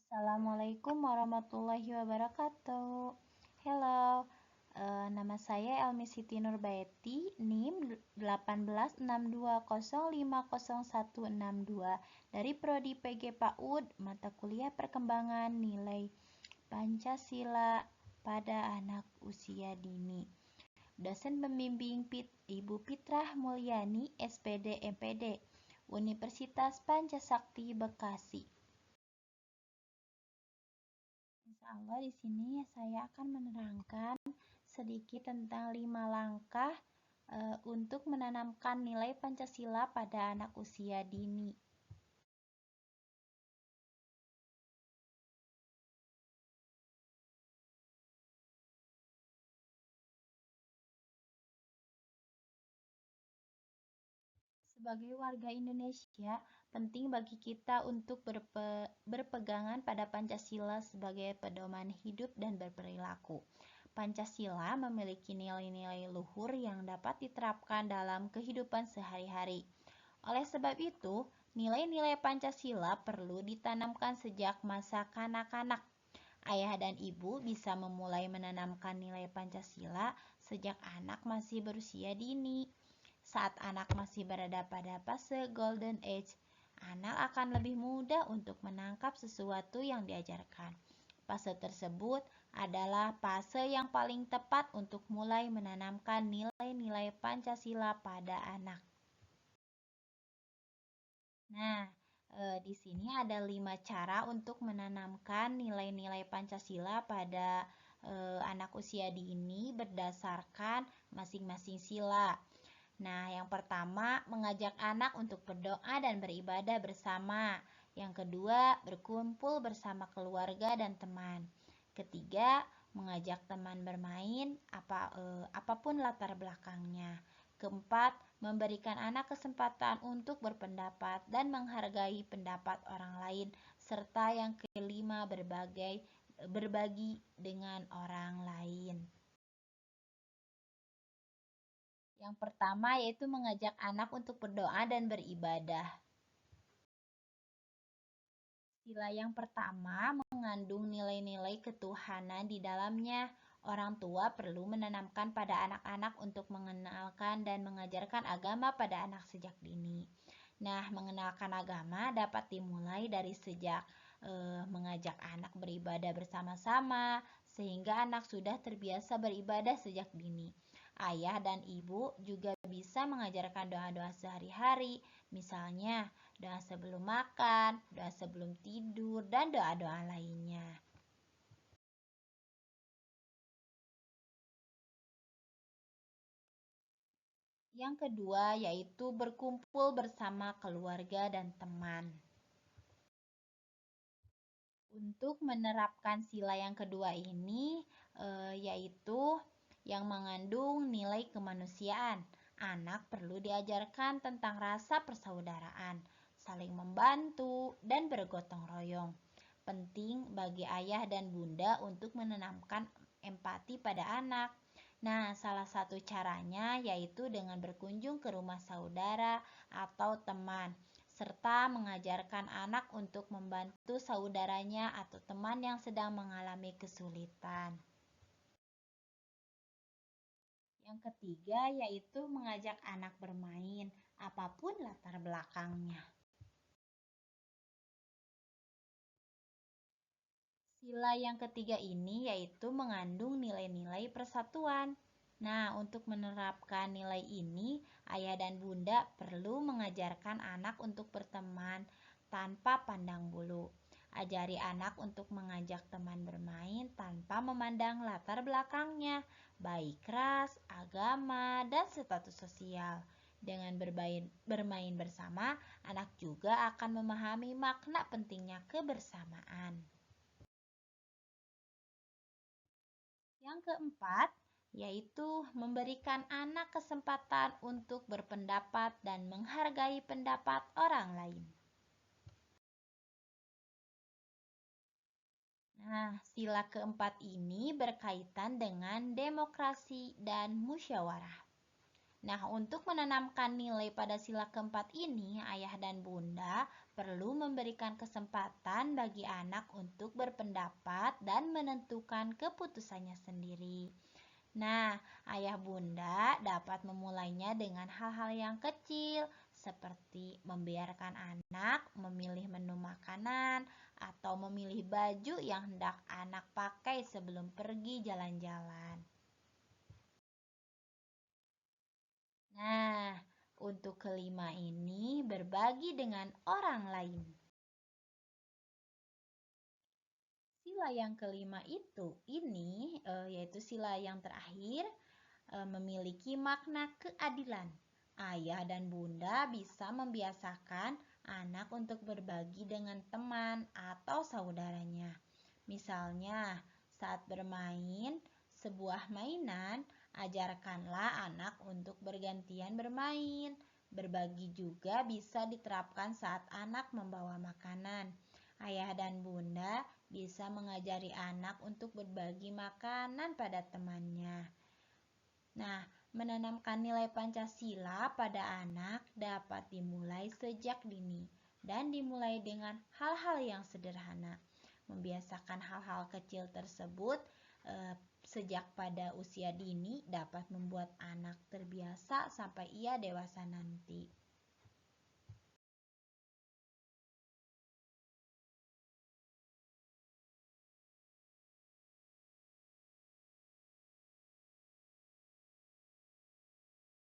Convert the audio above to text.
Assalamualaikum warahmatullahi wabarakatuh. Hello, nama saya Elmi Siti Nurbaiti, NIM 18620506162 dari Prodi PG PAUD, mata kuliah perkembangan nilai Pancasila pada anak usia dini. Dosen pembimbing Ibu Fitrah Mulyani, SPD MPD, Universitas Pancasakti Bekasi. Insya Allah di sini saya akan menerangkan sedikit tentang 5 langkah untuk menanamkan nilai Pancasila pada anak usia dini. Sebagai warga Indonesia, penting bagi kita untuk berpegangan pada Pancasila sebagai pedoman hidup dan berperilaku. Pancasila memiliki nilai-nilai luhur yang dapat diterapkan dalam kehidupan sehari-hari. Oleh sebab itu, nilai-nilai Pancasila perlu ditanamkan sejak masa kanak-kanak. Ayah dan ibu bisa memulai menanamkan nilai Pancasila sejak anak masih berusia dini. Saat anak masih berada pada fase golden age, anak akan lebih mudah untuk menangkap sesuatu yang diajarkan. Fase tersebut adalah fase yang paling tepat untuk mulai menanamkan nilai-nilai Pancasila pada anak. Nah, di sini ada 5 cara untuk menanamkan nilai-nilai Pancasila pada anak usia dini berdasarkan masing-masing sila. Nah, yang pertama, mengajak anak untuk berdoa dan beribadah bersama. Yang kedua, berkumpul bersama keluarga dan teman. Ketiga, mengajak teman bermain apapun latar belakangnya. Keempat, memberikan anak kesempatan untuk berpendapat dan menghargai pendapat orang lain. Serta yang kelima, berbagi dengan orang lain. Yang pertama yaitu mengajak anak untuk berdoa dan beribadah. Sila yang pertama mengandung nilai-nilai ketuhanan di dalamnya. Orang tua perlu menanamkan pada anak-anak untuk mengenalkan dan mengajarkan agama pada anak sejak dini. Nah, mengenalkan agama dapat dimulai dari sejak mengajak anak beribadah bersama-sama, sehingga anak sudah terbiasa beribadah sejak dini. Ayah dan ibu juga bisa mengajarkan doa-doa sehari-hari, misalnya doa sebelum makan, doa sebelum tidur, dan doa-doa lainnya. Yang kedua yaitu berkumpul bersama keluarga dan teman. Untuk menerapkan sila yang kedua ini yaitu yang mengandung nilai kemanusiaan. Anak perlu diajarkan tentang rasa persaudaraan, saling membantu, dan bergotong royong. Penting bagi ayah dan bunda untuk menanamkan empati pada anak. Nah, salah satu caranya yaitu dengan berkunjung ke rumah saudara atau teman, serta mengajarkan anak untuk membantu saudaranya atau teman yang sedang mengalami kesulitan. Yang ketiga yaitu mengajak anak bermain, apapun latar belakangnya. Sila yang ketiga ini yaitu mengandung nilai-nilai persatuan. Nah, untuk menerapkan nilai ini, ayah dan bunda perlu mengajarkan anak untuk berteman tanpa pandang bulu. Ajari anak untuk mengajak teman bermain tanpa memandang latar belakangnya, baik ras, agama, dan status sosial. Dengan bermain bersama, anak juga akan memahami makna pentingnya kebersamaan. Yang keempat, yaitu memberikan anak kesempatan untuk berpendapat dan menghargai pendapat orang lain. Nah, sila keempat ini berkaitan dengan demokrasi dan musyawarah. Nah, untuk menanamkan nilai pada sila keempat ini, ayah dan bunda perlu memberikan kesempatan bagi anak untuk berpendapat dan menentukan keputusannya sendiri. Nah, ayah bunda dapat memulainya dengan hal-hal yang kecil, seperti membiarkan anak memilih menu makanan atau memilih baju yang hendak anak pakai sebelum pergi jalan-jalan. Nah, untuk kelima ini berbagi dengan orang lain. Sila yang kelima yaitu sila yang terakhir, memiliki makna keadilan. Ayah dan bunda bisa membiasakan anak untuk berbagi dengan teman atau saudaranya. Misalnya, saat bermain sebuah mainan, ajarkanlah anak untuk bergantian bermain. Berbagi juga bisa diterapkan saat anak membawa makanan. Ayah dan bunda bisa mengajari anak untuk berbagi makanan pada temannya. Nah, menanamkan nilai Pancasila pada anak dapat dimulai sejak dini dan dimulai dengan hal-hal yang sederhana. Membiasakan hal-hal kecil tersebut sejak pada usia dini dapat membuat anak terbiasa sampai ia dewasa nanti.